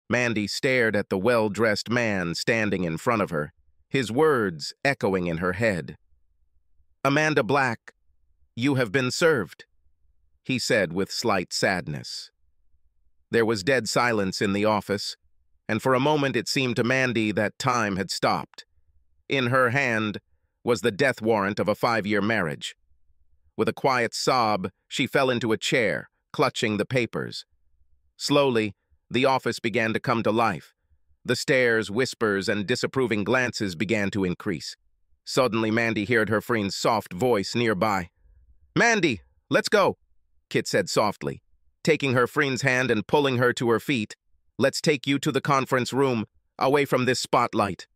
Mandy stared at the well-dressed man standing in front of her, his words echoing in her head. "Amanda Black, you have been served," he said with slight sadness. There was dead silence in the office, and for a moment it seemed to Mandy that time had stopped. In her hand was the death warrant of a 5-year marriage. With a quiet sob, she fell into a chair, clutching the papers. Slowly, the office began to come to life. The stares, whispers, and disapproving glances began to increase. Suddenly, Mandy heard her friend's soft voice nearby. "Mandy, let's go," Kit said softly, taking her friend's hand and pulling her to her feet. "Let's take you to the conference room, away from this spotlight."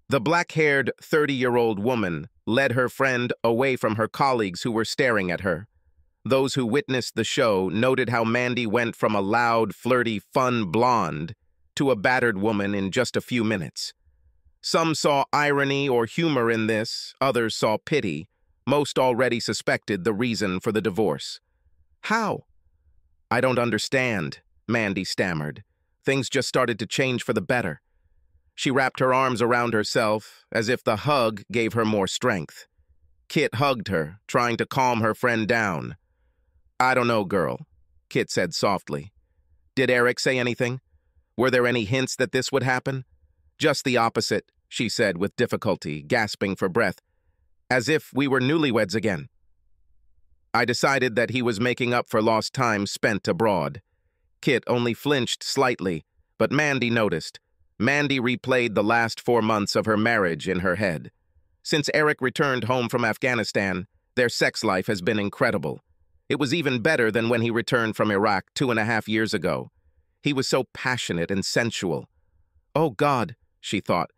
The black-haired 30-year-old woman led her friend away from her colleagues who were staring at her. Those who witnessed the show noted how Mandy went from a loud, flirty, fun blonde to a battered woman in just a few minutes. Some saw irony or humor in this, others saw pity. Most already suspected the reason for the divorce. "How?" "I don't understand," Mandy stammered. "Things just started to change for the better." She wrapped her arms around herself, as if the hug gave her more strength. Kit hugged her, trying to calm her friend down. "I don't know, girl," Kit said softly. "Did Eric say anything? Were there any hints that this would happen?" "Just the opposite," she said with difficulty, gasping for breath. "As if we were newlyweds again." "I decided that he was making up for lost time spent abroad." Kit only flinched slightly, but Mandy noticed. Mandy replayed the last 4 months of her marriage in her head. Since Eric returned home from Afghanistan, their sex life has been incredible. It was even better than when he returned from Iraq 2.5 years ago. He was so passionate and sensual. "Oh God," she thought,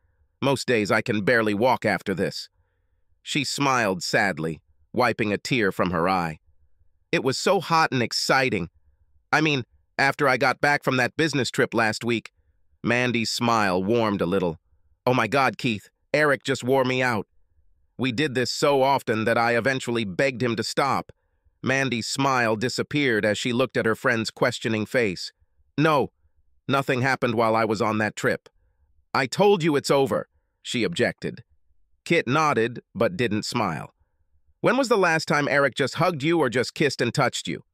"most days I can barely walk after this." She smiled sadly, wiping a tear from her eye. "It was so hot and exciting. I mean, after I got back from that business trip last week." Mandy's smile warmed a little. "Oh my God, Keith, Eric just wore me out. We did this so often that I eventually begged him to stop." Mandy's smile disappeared as she looked at her friend's questioning face. "No, nothing happened while I was on that trip." "I told you it's over," she objected. Kit nodded, but didn't smile. "When was the last time Eric just hugged you or just kissed and touched you?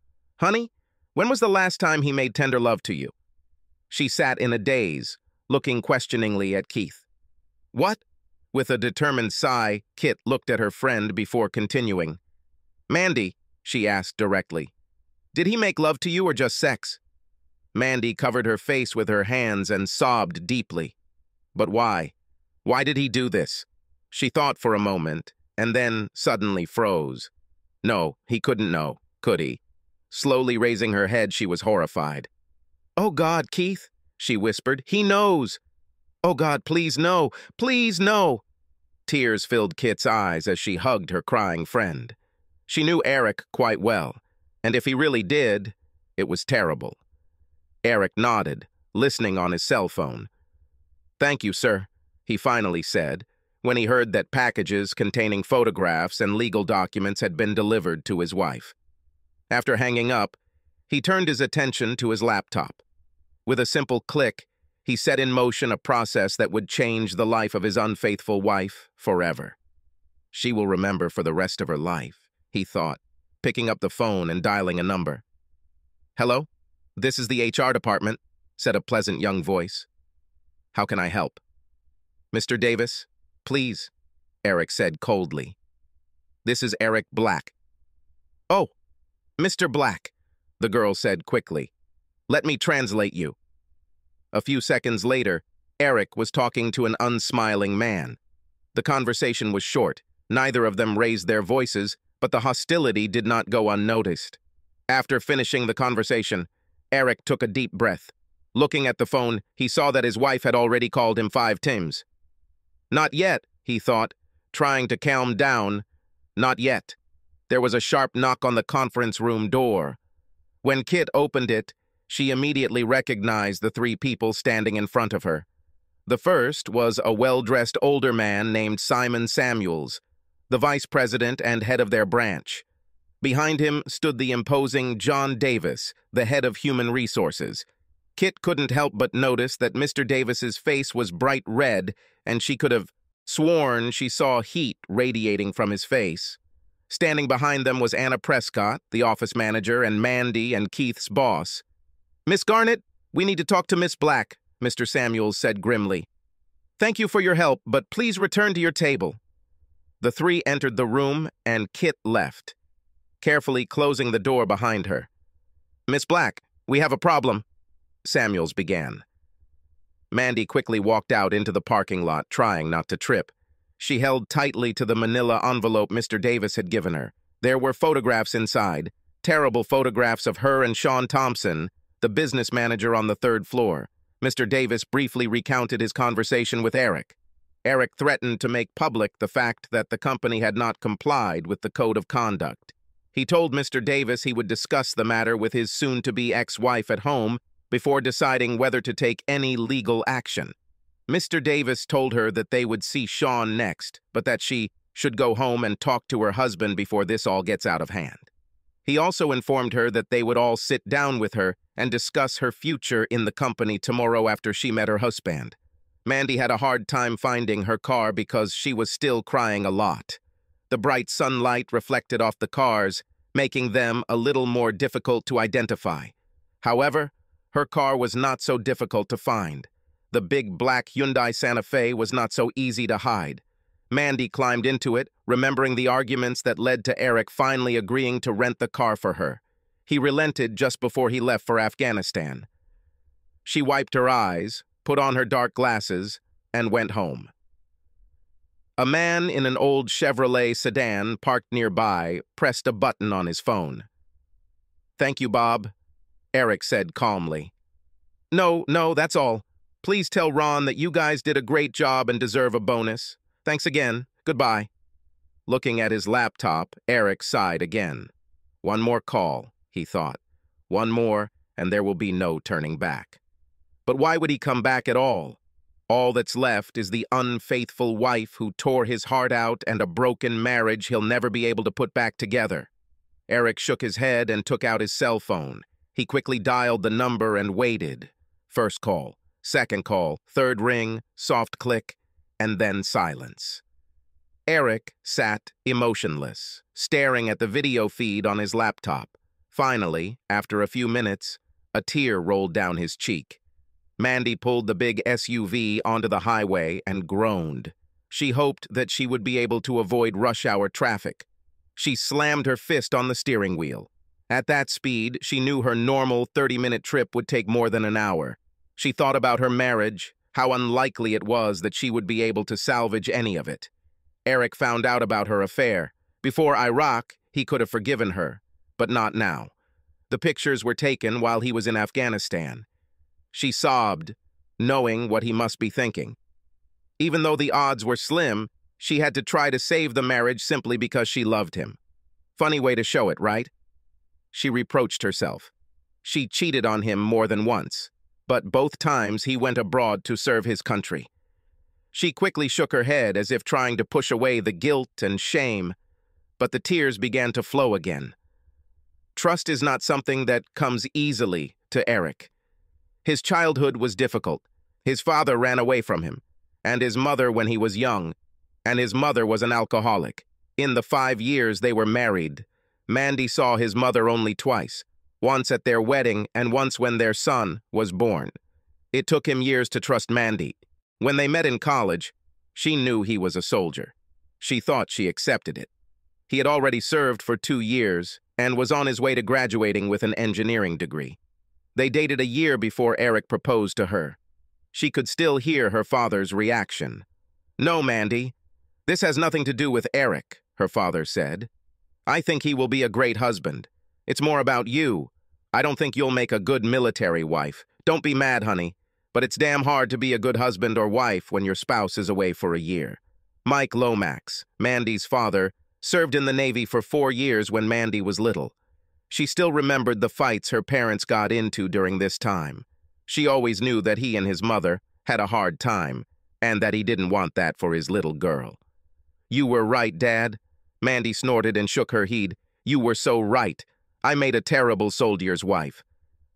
Honey, when was the last time he made tender love to you?" She sat in a daze, looking questioningly at Keith. "What?" With a determined sigh, Kit looked at her friend before continuing. "Mandy," she asked directly, "did he make love to you or just sex?" Mandy covered her face with her hands and sobbed deeply. But why? Why did he do this? She thought for a moment, and then suddenly froze. No, he couldn't know, could he? Slowly raising her head, she was horrified. "Oh God, Keith," she whispered, "he knows. Oh God, please no, please no." Tears filled Kit's eyes as she hugged her crying friend. She knew Eric quite well, and if he really did, it was terrible. Eric nodded, listening on his cell phone. "Thank you, sir," he finally said, when he heard that packages containing photographs and legal documents had been delivered to his wife. After hanging up, he turned his attention to his laptop. With a simple click, he set in motion a process that would change the life of his unfaithful wife forever. She will remember for the rest of her life, he thought, picking up the phone and dialing a number. "Hello? This is the HR department," said a pleasant young voice. "How can I help?" "Mr. Davis, please," Eric said coldly. "This is Eric Black." "Oh, Mr. Black," the girl said quickly. "Let me translate you." A few seconds later, Eric was talking to an unsmiling man. The conversation was short. Neither of them raised their voices, but the hostility did not go unnoticed. After finishing the conversation, Eric took a deep breath. Looking at the phone, he saw that his wife had already called him 5 times. Not yet, he thought, trying to calm down. Not yet. There was a sharp knock on the conference room door. When Kit opened it, she immediately recognized the 3 people standing in front of her. The first was a well-dressed older man named Simon Samuels, the vice president and head of their branch. Behind him stood the imposing John Davis, the head of human resources. Kit couldn't help but notice that Mr. Davis's face was bright red, and she could have sworn she saw heat radiating from his face. Standing behind them was Anna Prescott, the office manager, and Mandy and Keith's boss. "Miss Garnett, we need to talk to Miss Black," Mr. Samuels said grimly. "Thank you for your help, but please return to your table." The three entered the room, and Kit left, carefully closing the door behind her. "Miss Black, we have a problem," Samuels began. Mandy quickly walked out into the parking lot, trying not to trip. She held tightly to the manila envelope Mr. Davis had given her. There were photographs inside, terrible photographs of her and Sean Thompson, the business manager on the third floor. Mr. Davis briefly recounted his conversation with Eric. Eric threatened to make public the fact that the company had not complied with the code of conduct. He told Mr. Davis he would discuss the matter with his soon-to-be ex-wife at home before deciding whether to take any legal action. Mr. Davis told her that they would see Sean next, but that she should go home and talk to her husband before this all gets out of hand. He also informed her that they would all sit down with her and discuss her future in the company tomorrow after she met her husband. Mandy had a hard time finding her car because she was still crying a lot. The bright sunlight reflected off the cars, making them a little more difficult to identify. However, her car was not so difficult to find. The big black Hyundai Santa Fe was not so easy to hide. Mandy climbed into it, remembering the arguments that led to Eric finally agreeing to rent the car for her. He relented just before he left for Afghanistan. She wiped her eyes, put on her dark glasses, and went home. A man in an old Chevrolet sedan parked nearby pressed a button on his phone. "Thank you, Bob," Eric said calmly. No, that's all. Please tell Ron that you guys did a great job and deserve a bonus. Thanks again. Goodbye." Looking at his laptop, Eric sighed again. One more call, he thought. One more, and there will be no turning back. But why would he come back at all? All that's left is the unfaithful wife who tore his heart out and a broken marriage he'll never be able to put back together. Eric shook his head and took out his cell phone. He quickly dialed the number and waited. First call, second call, third ring, soft click, and then silence. Eric sat emotionless, staring at the video feed on his laptop. Finally, after a few minutes, a tear rolled down his cheek. Mandy pulled the big SUV onto the highway and groaned. She hoped that she would be able to avoid rush-hour traffic. She slammed her fist on the steering wheel. At that speed, she knew her normal 30-minute trip would take more than an hour. She thought about her marriage, how unlikely it was that she would be able to salvage any of it. Eric found out about her affair. Before Iraq, he could have forgiven her, but not now. The pictures were taken while he was in Afghanistan. She sobbed, knowing what he must be thinking. Even though the odds were slim, she had to try to save the marriage simply because she loved him. Funny way to show it, right? She reproached herself. She cheated on him more than once, but both times he went abroad to serve his country. She quickly shook her head as if trying to push away the guilt and shame, but the tears began to flow again. Trust is not something that comes easily to Eric. His childhood was difficult. His father ran away from him, and his mother when he was young, and his mother was an alcoholic. In the 5 years they were married, Mandy saw his mother only twice, once at their wedding and once when their son was born. It took him years to trust Mandy. When they met in college, she knew he was a soldier. She thought she accepted it. He had already served for 2 years and was on his way to graduating with an engineering degree. They dated a year before Eric proposed to her. She could still hear her father's reaction. "No, Mandy, this has nothing to do with Eric," her father said. "I think he will be a great husband. It's more about you. I don't think you'll make a good military wife. Don't be mad, honey, but it's damn hard to be a good husband or wife when your spouse is away for a year." Mike Lomax, Mandy's father, served in the Navy for 4 years when Mandy was little. She still remembered the fights her parents got into during this time. She always knew that he and his mother had a hard time, and that he didn't want that for his little girl. "You were right, Dad." Mandy snorted and shook her head. "You were so right. I made a terrible soldier's wife.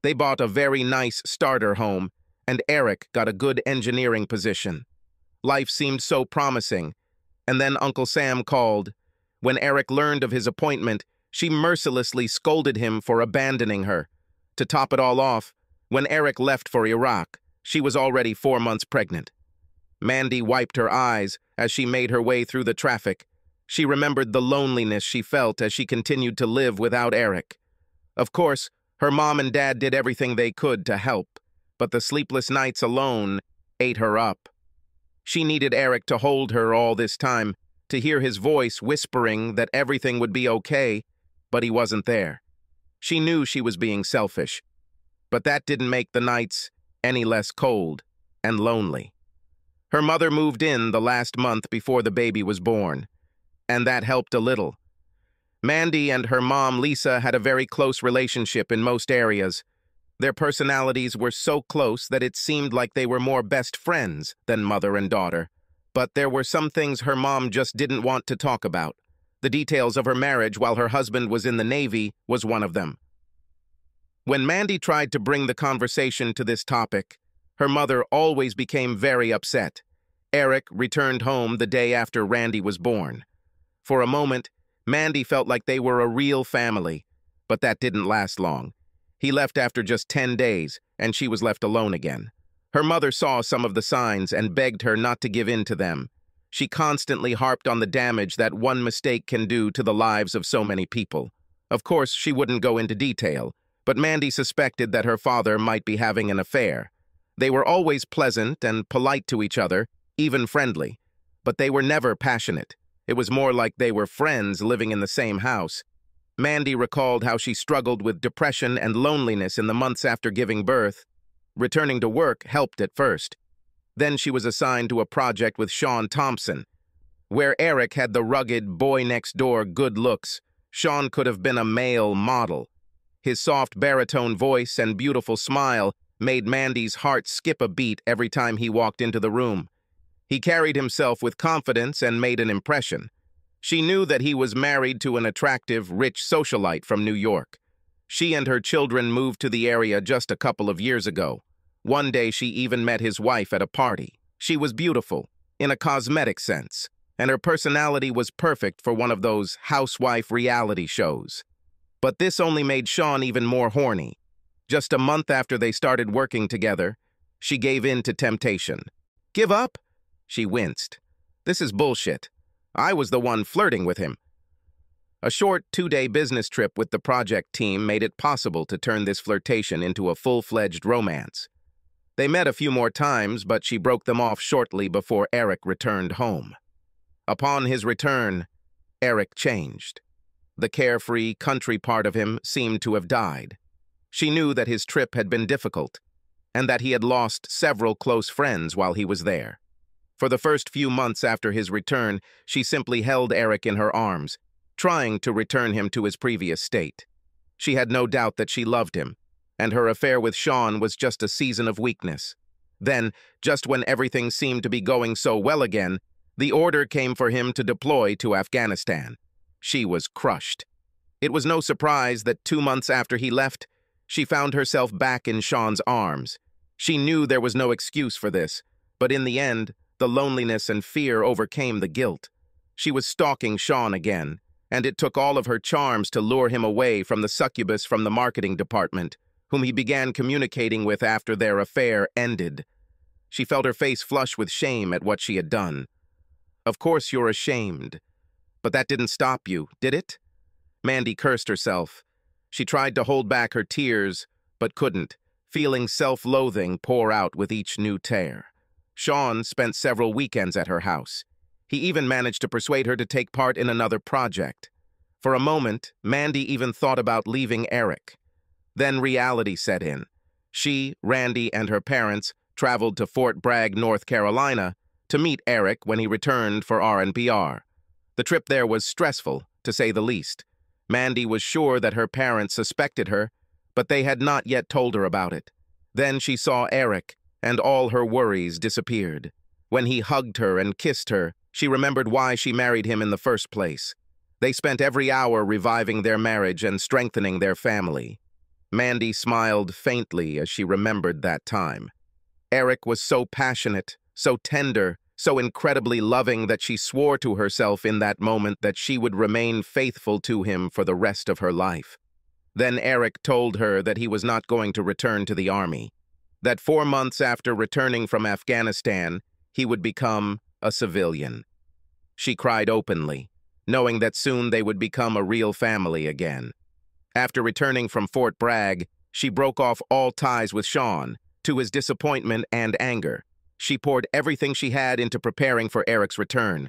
They bought a very nice starter home, and Eric got a good engineering position. Life seemed so promising, and then Uncle Sam called. When Eric learned of his appointment, she mercilessly scolded him for abandoning her. To top it all off, when Eric left for Iraq, she was already 4 months pregnant. Mandy wiped her eyes as she made her way through the traffic. She remembered the loneliness she felt as she continued to live without Eric. Of course, her mom and dad did everything they could to help, but the sleepless nights alone ate her up. She needed Eric to hold her all this time, to hear his voice whispering that everything would be okay, but he wasn't there. She knew she was being selfish, but that didn't make the nights any less cold and lonely. Her mother moved in the last month before the baby was born, and that helped a little. Mandy and her mom, Lisa, had a very close relationship in most areas. Their personalities were so close that it seemed like they were more best friends than mother and daughter. But there were some things her mom just didn't want to talk about. The details of her marriage while her husband was in the Navy was one of them. When Mandy tried to bring the conversation to this topic, her mother always became very upset. Eric returned home the day after Randy was born. For a moment, Mandy felt like they were a real family, but that didn't last long. He left after just 10 days, and she was left alone again. Her mother saw some of the signs and begged her not to give in to them. She constantly harped on the damage that one mistake can do to the lives of so many people. Of course, she wouldn't go into detail, but Mandy suspected that her father might be having an affair. They were always pleasant and polite to each other, even friendly, but they were never passionate. It was more like they were friends living in the same house. Mandy recalled how she struggled with depression and loneliness in the months after giving birth. Returning to work helped at first. Then she was assigned to a project with Sean Thompson. Where Eric had the rugged, boy-next-door good looks, Sean could have been a male model. His soft baritone voice and beautiful smile made Mandy's heart skip a beat every time he walked into the room. He carried himself with confidence and made an impression. She knew that he was married to an attractive, rich socialite from New York. She and her children moved to the area just a couple of years ago. One day she even met his wife at a party. She was beautiful, in a cosmetic sense, and her personality was perfect for one of those housewife reality shows. But this only made Sean even more horny. Just a month after they started working together, she gave in to temptation. "Give up?" She winced. "This is bullshit. I was the one flirting with him." A short 2-day business trip with the project team made it possible to turn this flirtation into a full-fledged romance. They met a few more times, but she broke them off shortly before Eric returned home. Upon his return, Eric changed. The carefree, country part of him seemed to have died. She knew that his trip had been difficult, and that he had lost several close friends while he was there. For the first few months after his return, she simply held Eric in her arms, trying to return him to his previous state. She had no doubt that she loved him, and her affair with Sean was just a season of weakness. Then, just when everything seemed to be going so well again, the order came for him to deploy to Afghanistan. She was crushed. It was no surprise that 2 months after he left, she found herself back in Sean's arms. She knew there was no excuse for this, but in the end, the loneliness and fear overcame the guilt. She was stalking Sean again, and it took all of her charms to lure him away from the succubus from the marketing department, whom he began communicating with after their affair ended. She felt her face flush with shame at what she had done. "Of course you're ashamed. But that didn't stop you, did it?" Mandy cursed herself. She tried to hold back her tears, but couldn't, feeling self-loathing pour out with each new tear. Sean spent several weekends at her house. He even managed to persuade her to take part in another project. For a moment, Mandy even thought about leaving Eric. Then reality set in. She, Randy, and her parents traveled to Fort Bragg, North Carolina, to meet Eric when he returned for R&PR. The trip there was stressful, to say the least. Mandy was sure that her parents suspected her, but they had not yet told her about it. Then she saw Eric, and all her worries disappeared. When he hugged her and kissed her, she remembered why she married him in the first place. They spent every hour reviving their marriage and strengthening their family. Mandy smiled faintly as she remembered that time. Eric was so passionate, so tender, so incredibly loving that she swore to herself in that moment that she would remain faithful to him for the rest of her life. Then Eric told her that he was not going to return to the army, that 4 months after returning from Afghanistan, he would become a civilian. She cried openly, knowing that soon they would become a real family again. After returning from Fort Bragg, she broke off all ties with Sean, to his disappointment and anger. She poured everything she had into preparing for Eric's return.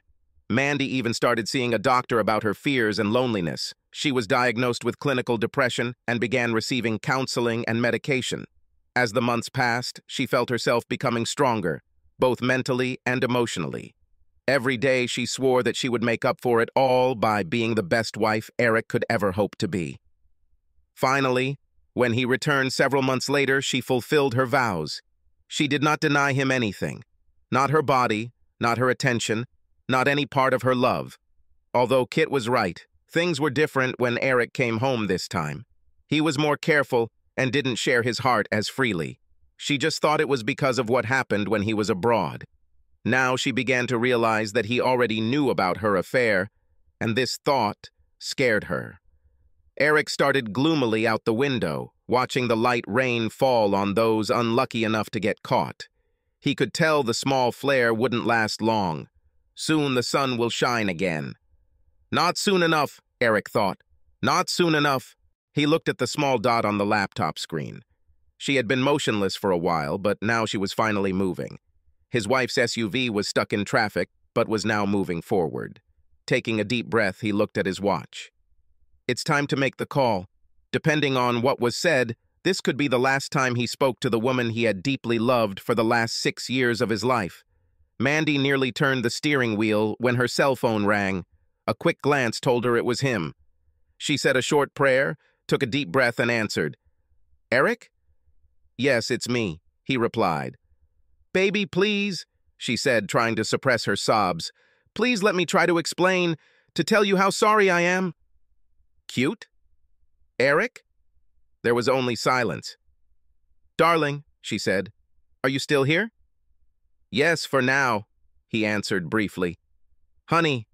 Mandy even started seeing a doctor about her fears and loneliness. She was diagnosed with clinical depression and began receiving counseling and medication. As the months passed, she felt herself becoming stronger, both mentally and emotionally. Every day she swore that she would make up for it all by being the best wife Eric could ever hope to be. Finally, when he returned several months later, she fulfilled her vows. She did not deny him anything. Not her body, not her attention, not any part of her love. Although Kit was right, things were different when Eric came home this time. He was more careful and didn't share his heart as freely. She just thought it was because of what happened when he was abroad. Now she began to realize that he already knew about her affair, and this thought scared her. Eric started gloomily out the window, watching the light rain fall on those unlucky enough to get caught. He could tell the small flare wouldn't last long. Soon the sun will shine again. Not soon enough, Eric thought. Not soon enough. He looked at the small dot on the laptop screen. She had been motionless for a while, but now she was finally moving. His wife's SUV was stuck in traffic, but was now moving forward. Taking a deep breath, he looked at his watch. It's time to make the call. Depending on what was said, this could be the last time he spoke to the woman he had deeply loved for the last 6 years of his life. Mandy nearly turned the steering wheel when her cell phone rang. A quick glance told her it was him. She said a short prayer, took a deep breath, and answered. "Eric?" "Yes, it's me," he replied. "Baby, please," she said, trying to suppress her sobs. "Please let me try to explain, to tell you how sorry I am." "Cute? Eric?" There was only silence. "Darling," she said, "are you still here?" "Yes, for now," he answered briefly. "Honey,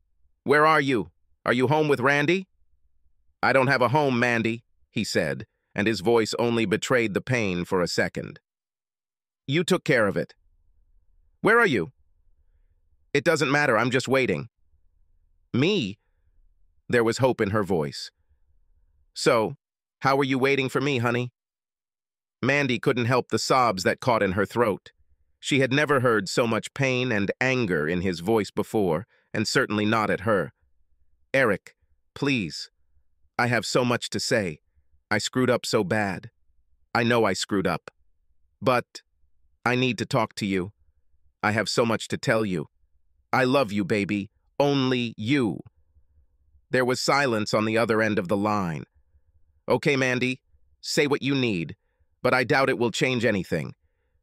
where are you? Are you home with Randy?" "I don't have a home, Mandy," he said, and his voice only betrayed the pain for a second. "You took care of it." "Where are you?" "It doesn't matter, I'm just waiting." "Me?" There was hope in her voice. "So, how were you waiting for me, honey?" Mandy couldn't help the sobs that caught in her throat. She had never heard so much pain and anger in his voice before, and certainly not at her. "Eric, please. I have so much to say. I screwed up so bad. I know I screwed up. But I need to talk to you. I have so much to tell you. I love you, baby. Only you." There was silence on the other end of the line. "Okay, Mandy, say what you need, but I doubt it will change anything.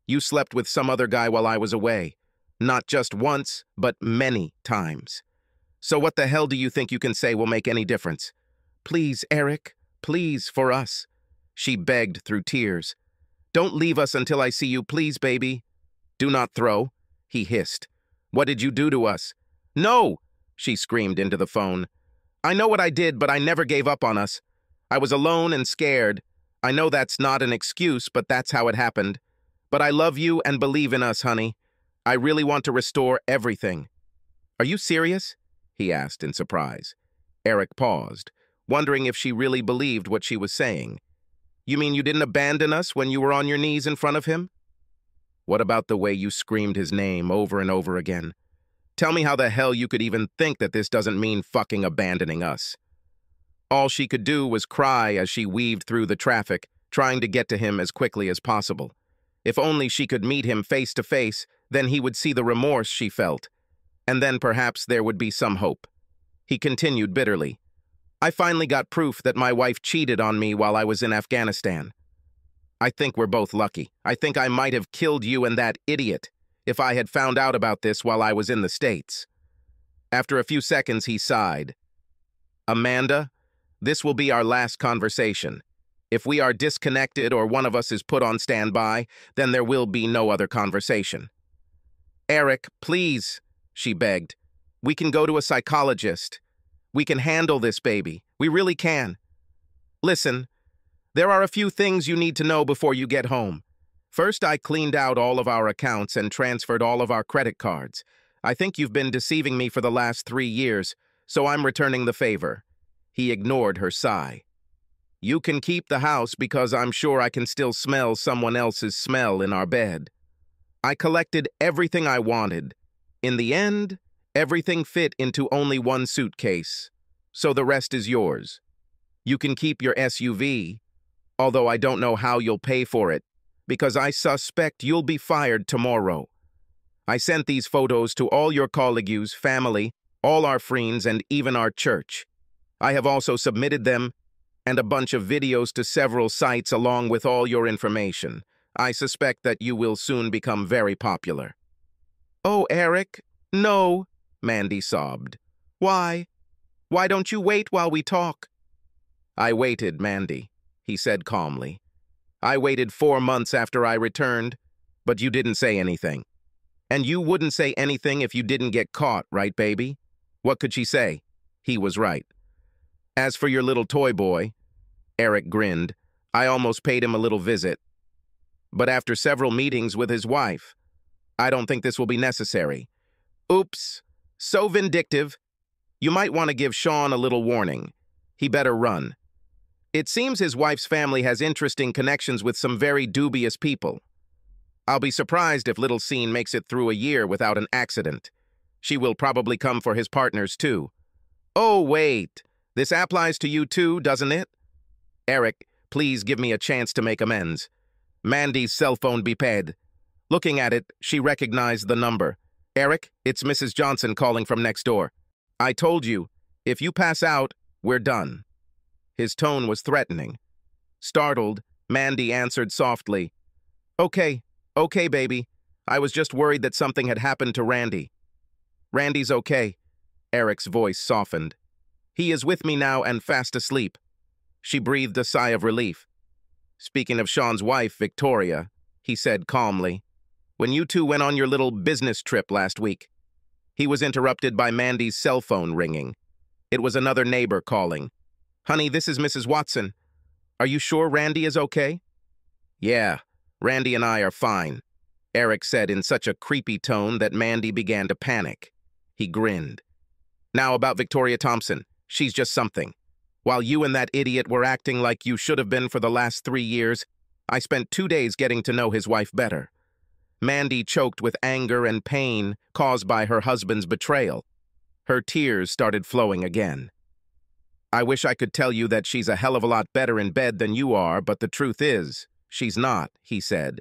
You slept with some other guy while I was away. Not just once, but many times. So what the hell do you think you can say will make any difference? Please, Eric, please, for us." She begged through tears. "Don't leave us until I see you, please, baby." "Do not throw," he hissed. "What did you do to us?" "No!" she screamed into the phone. "I know what I did, but I never gave up on us. I was alone and scared. I know that's not an excuse, but that's how it happened. But I love you and believe in us, honey. I really want to restore everything." "Are you serious?" he asked in surprise. Eric paused, wondering if she really believed what she was saying. "You mean you didn't abandon us when you were on your knees in front of him?" "What about the way you screamed his name over and over again? Tell me how the hell you could even think that this doesn't mean fucking abandoning us." All she could do was cry as she weaved through the traffic, trying to get to him as quickly as possible. If only she could meet him face to face, then he would see the remorse she felt. And then perhaps there would be some hope. He continued bitterly. "I finally got proof that my wife cheated on me while I was in Afghanistan. I think we're both lucky. I think I might have killed you and that idiot if I had found out about this while I was in the States." After a few seconds, he sighed. "Amanda, this will be our last conversation. If we are disconnected or one of us is put on standby, then there will be no other conversation. Eric, please, she begged. We can go to a psychologist. We can handle this, baby. We really can. Listen, there are a few things you need to know before you get home. First, I cleaned out all of our accounts and transferred all of our credit cards. I think you've been deceiving me for the last 3 years, so I'm returning the favor. He ignored her sigh. You can keep the house because I'm sure I can still smell someone else's smell in our bed. I collected everything I wanted. In the end, everything fit into only one suitcase, so the rest is yours. You can keep your SUV, although I don't know how you'll pay for it, because I suspect you'll be fired tomorrow. I sent these photos to all your colleagues, family, all our friends, and even our church. I have also submitted them and a bunch of videos to several sites along with all your information. I suspect that you will soon become very popular. Oh, Eric, no, Mandy sobbed. Why? Why don't you wait while we talk? I waited, Mandy, he said calmly. I waited 4 months after I returned, but you didn't say anything. And you wouldn't say anything if you didn't get caught, right, baby? What could she say? He was right. As for your little toy boy, Eric grinned, I almost paid him a little visit. But after several meetings with his wife, I don't think this will be necessary. Oops, so vindictive. You might want to give Sean a little warning. He better run. It seems his wife's family has interesting connections with some very dubious people. I'll be surprised if little Scene makes it through a year without an accident. She will probably come for his partners too. Oh, wait. This applies to you too, doesn't it? Eric, please give me a chance to make amends. Mandy's cell phone beeped. Looking at it, she recognized the number. Eric, it's Mrs. Johnson calling from next door. I told you, if you pass out, we're done. His tone was threatening. Startled, Mandy answered softly, Okay, baby. I was just worried that something had happened to Randy. Randy's okay. Eric's voice softened. He is with me now and fast asleep. She breathed a sigh of relief. Speaking of Sean's wife, Victoria, he said calmly, when you two went on your little business trip last week. He was interrupted by Mandy's cell phone ringing. It was another neighbor calling. Honey, this is Mrs. Watson. Are you sure Randy is okay? Yeah, Randy and I are fine, Eric said in such a creepy tone that Mandy began to panic. He grinned. Now about Victoria Thompson. She's just something. While you and that idiot were acting like you should have been for the last 3 years, I spent 2 days getting to know his wife better. Mandy choked with anger and pain caused by her husband's betrayal. Her tears started flowing again. I wish I could tell you that she's a hell of a lot better in bed than you are, but the truth is, she's not, he said.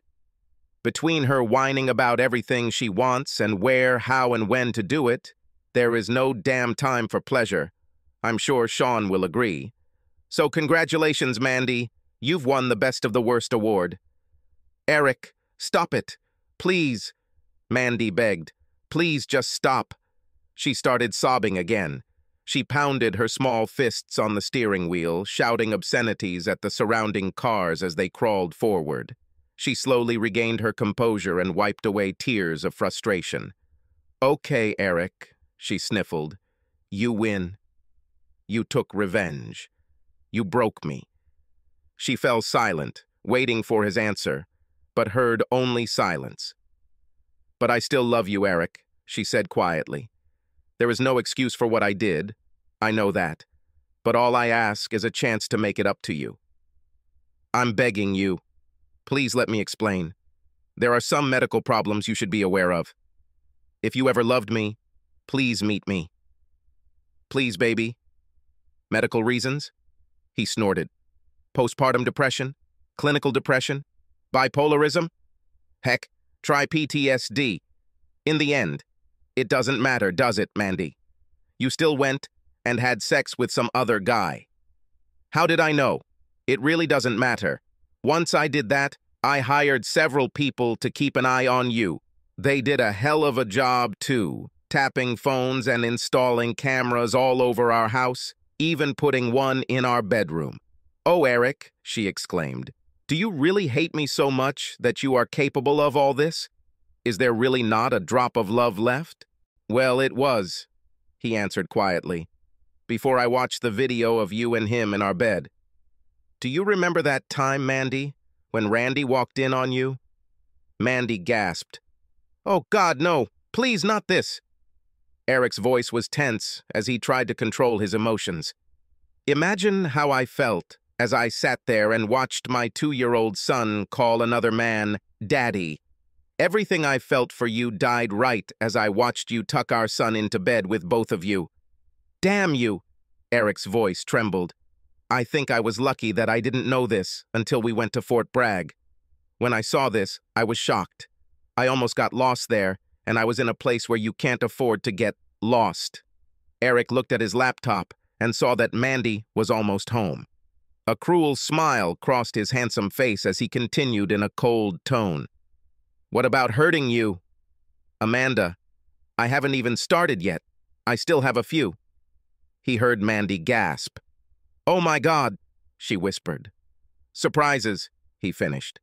Between her whining about everything she wants and where, how, and when to do it, there is no damn time for pleasure. I'm sure Sean will agree. So congratulations, Mandy. You've won the Best of the Worst award. Eric, stop it. Please, Mandy begged. Please just stop. She started sobbing again. She pounded her small fists on the steering wheel, shouting obscenities at the surrounding cars as they crawled forward. She slowly regained her composure and wiped away tears of frustration. Okay, Eric, she sniffled. You win. You took revenge. You broke me. She fell silent, waiting for his answer, but heard only silence. But I still love you, Eric, she said quietly. There is no excuse for what I did. I know that. But all I ask is a chance to make it up to you. I'm begging you. Please let me explain. There are some medical problems you should be aware of. If you ever loved me, please meet me. Please, baby. Medical reasons? He snorted. Postpartum depression? Clinical depression? Bipolarism? Heck, try PTSD. In the end, it doesn't matter, does it, Mandy? You still went and had sex with some other guy. How did I know? It really doesn't matter. Once I did that, I hired several people to keep an eye on you. They did a hell of a job, too, tapping phones and installing cameras all over our house, even putting one in our bedroom. "Oh, Eric," she exclaimed, "do you really hate me so much that you are capable of all this? Is there really not a drop of love left?" "Well, it was," he answered quietly, "before I watched the video of you and him in our bed. Do you remember that time, Mandy, when Randy walked in on you?" Mandy gasped. "Oh, God, no, please, not this." Eric's voice was tense as he tried to control his emotions. "Imagine how I felt as I sat there and watched my 2-year-old son call another man Daddy. Everything I felt for you died right as I watched you tuck our son into bed with both of you. Damn you!" Eric's voice trembled. "I think I was lucky that I didn't know this until we went to Fort Bragg. When I saw this, I was shocked. I almost got lost there, and I was in a place where you can't afford to get lost." Eric looked at his laptop and saw that Mandy was almost home. A cruel smile crossed his handsome face as he continued in a cold tone. "What about hurting you?" "Amanda, I haven't even started yet. I still have a few." He heard Mandy gasp. "Oh my God," she whispered. "Surprises," he finished.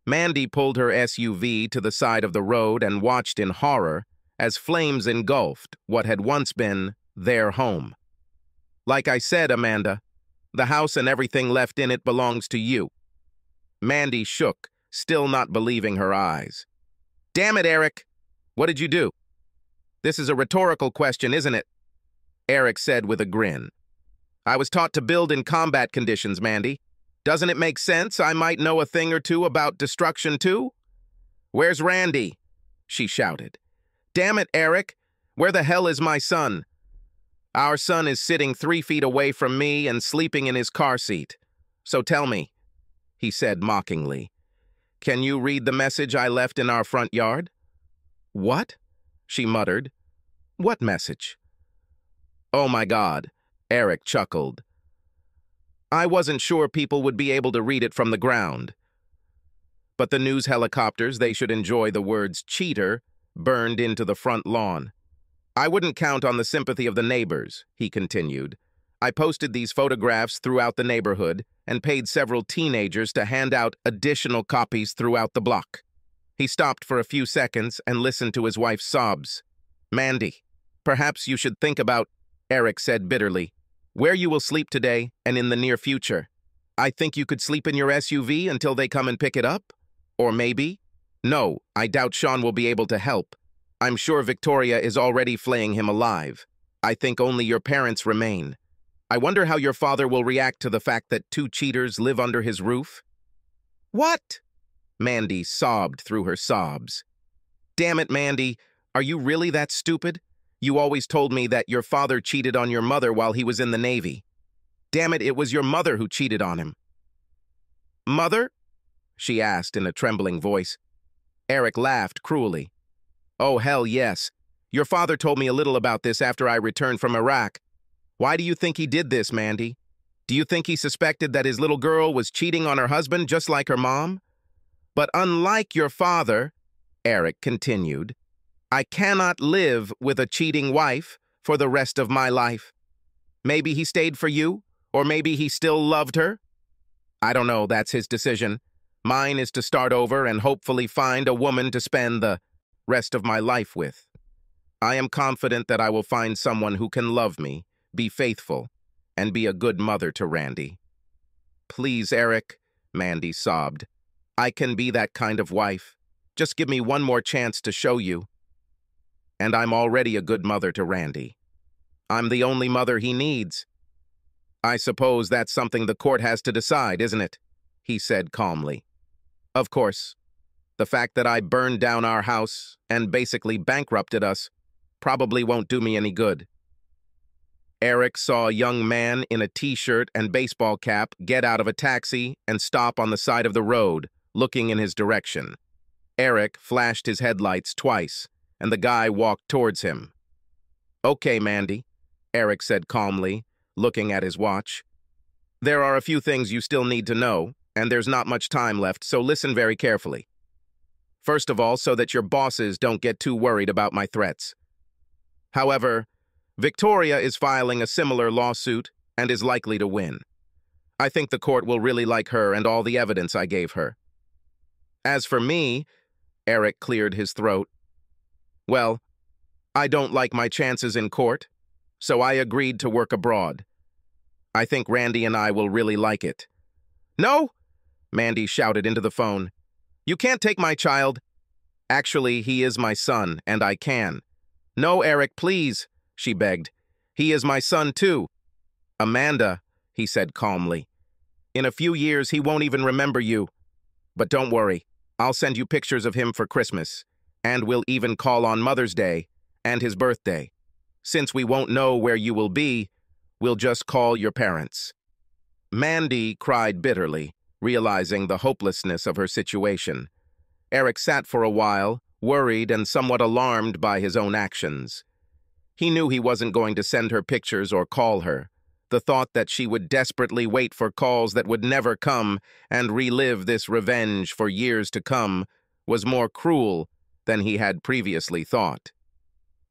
Mandy pulled her SUV to the side of the road and watched in horror as flames engulfed what had once been their home. "Like I said, Amanda, the house and everything left in it belongs to you." Mandy shook, still not believing her eyes. "Damn it, Eric! What did you do?" "This is a rhetorical question, isn't it?" Eric said with a grin. "I was taught to build in combat conditions, Mandy. Doesn't it make sense I might know a thing or two about destruction too?" "Where's Randy?" she shouted. "Damn it, Eric! Where the hell is my son?" "Our son is sitting 3 feet away from me and sleeping in his car seat. So tell me," he said mockingly, "can you read the message I left in our front yard?" "What?" she muttered. "What message?" "Oh my God," Eric chuckled. "I wasn't sure people would be able to read it from the ground. But the news helicopters, they should enjoy the words cheater burned into the front lawn. I wouldn't count on the sympathy of the neighbors," he continued. "I posted these photographs throughout the neighborhood and paid several teenagers to hand out additional copies throughout the block." He stopped for a few seconds and listened to his wife's sobs. "Mandy, perhaps you should think about," Eric said bitterly, "where you will sleep today and in the near future. I think you could sleep in your SUV until they come and pick it up? Or maybe? No, I doubt Sean will be able to help. I'm sure Victoria is already flaying him alive. I think only your parents remain. I wonder how your father will react to the fact that 2 cheaters live under his roof." "What?" Mandy sobbed through her sobs. "Damn it, Mandy, are you really that stupid? You always told me that your father cheated on your mother while he was in the Navy. Damn it, it was your mother who cheated on him." "Mother?" she asked in a trembling voice. Eric laughed cruelly. "Oh, hell yes. Your father told me a little about this after I returned from Iraq. Why do you think he did this, Mandy? Do you think he suspected that his little girl was cheating on her husband just like her mom? But unlike your father," Eric continued, "I cannot live with a cheating wife for the rest of my life. Maybe he stayed for you, or maybe he still loved her. I don't know, that's his decision. Mine is to start over and hopefully find a woman to spend the rest of my life with. I am confident that I will find someone who can love me, be faithful, and be a good mother to Randy." "Please, Eric," Mandy sobbed. "I can be that kind of wife. Just give me one more chance to show you. And I'm already a good mother to Randy. I'm the only mother he needs." "I suppose that's something the court has to decide, isn't it?" he said calmly. "Of course. The fact that I burned down our house and basically bankrupted us probably won't do me any good." Eric saw a young man in a t-shirt and baseball cap get out of a taxi and stop on the side of the road, looking in his direction. Eric flashed his headlights twice, and the guy walked towards him. "Okay, Mandy," Eric said calmly, looking at his watch. "There are a few things you still need to know, and there's not much time left, so listen very carefully. First of all, so that your bosses don't get too worried about my threats. However, Victoria is filing a similar lawsuit and is likely to win. I think the court will really like her and all the evidence I gave her. As for me, Eric cleared his throat. Well, I don't like my chances in court, so I agreed to work abroad. I think Randy and I will really like it. No! Mandy shouted into the phone. You can't take my child. Actually, he is my son, and I can. No, Eric, please, she begged. He is my son, too. Amanda, he said calmly. In a few years, he won't even remember you. But don't worry, I'll send you pictures of him for Christmas, and we'll even call on Mother's Day and his birthday. Since we won't know where you will be, we'll just call your parents. Mandy cried bitterly, realizing the hopelessness of her situation. Eric sat for a while, worried and somewhat alarmed by his own actions. He knew he wasn't going to send her pictures or call her. The thought that she would desperately wait for calls that would never come and relive this revenge for years to come was more cruel than he had previously thought.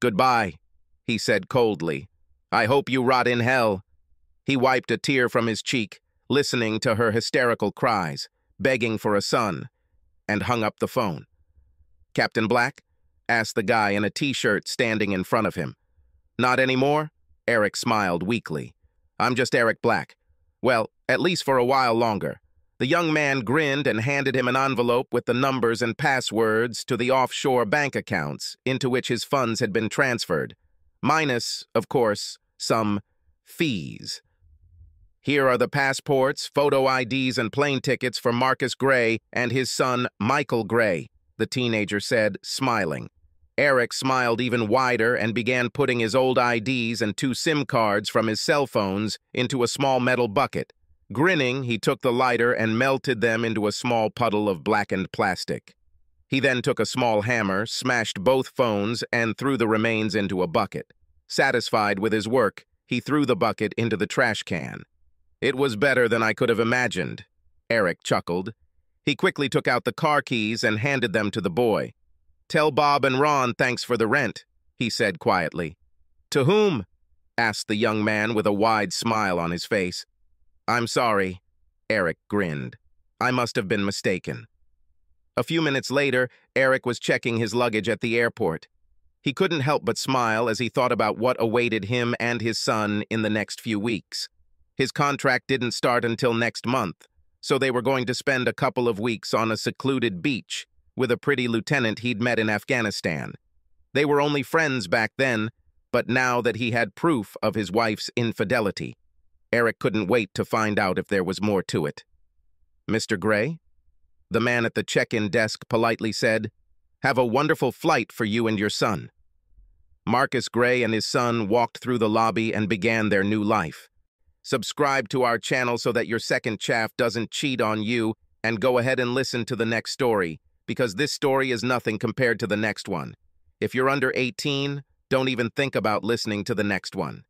Goodbye, he said coldly. I hope you rot in hell. He wiped a tear from his cheek, listening to her hysterical cries, begging for a son, and hung up the phone. Captain Black? Asked the guy in a t-shirt standing in front of him. Not anymore? Eric smiled weakly. I'm just Eric Black. Well, at least for a while longer. The young man grinned and handed him an envelope with the numbers and passwords to the offshore bank accounts into which his funds had been transferred. Minus, of course, some fees. Here are the passports, photo IDs, and plane tickets for Marcus Gray and his son, Michael Gray, the teenager said, smiling. Eric smiled even wider and began putting his old IDs and 2 SIM cards from his cell phones into a small metal bucket. Grinning, he took the lighter and melted them into a small puddle of blackened plastic. He then took a small hammer, smashed both phones, and threw the remains into a bucket. Satisfied with his work, he threw the bucket into the trash can. It was better than I could have imagined, Eric chuckled. He quickly took out the car keys and handed them to the boy. Tell Bob and Ron thanks for the rent, he said quietly. To whom? Asked the young man with a wide smile on his face. I'm sorry, Eric grinned. I must have been mistaken. A few minutes later, Eric was checking his luggage at the airport. He couldn't help but smile as he thought about what awaited him and his son in the next few weeks. His contract didn't start until next month, so they were going to spend a couple of weeks on a secluded beach with a pretty lieutenant he'd met in Afghanistan. They were only friends back then, but now that he had proof of his wife's infidelity, Eric couldn't wait to find out if there was more to it. Mr. Gray? The man at the check-in desk politely said, Have a wonderful flight for you and your son. Marcus Gray and his son walked through the lobby and began their new life. Subscribe to our channel so that your second chaff doesn't cheat on you, and go ahead and listen to the next story, because this story is nothing compared to the next one. If you're under 18, don't even think about listening to the next one.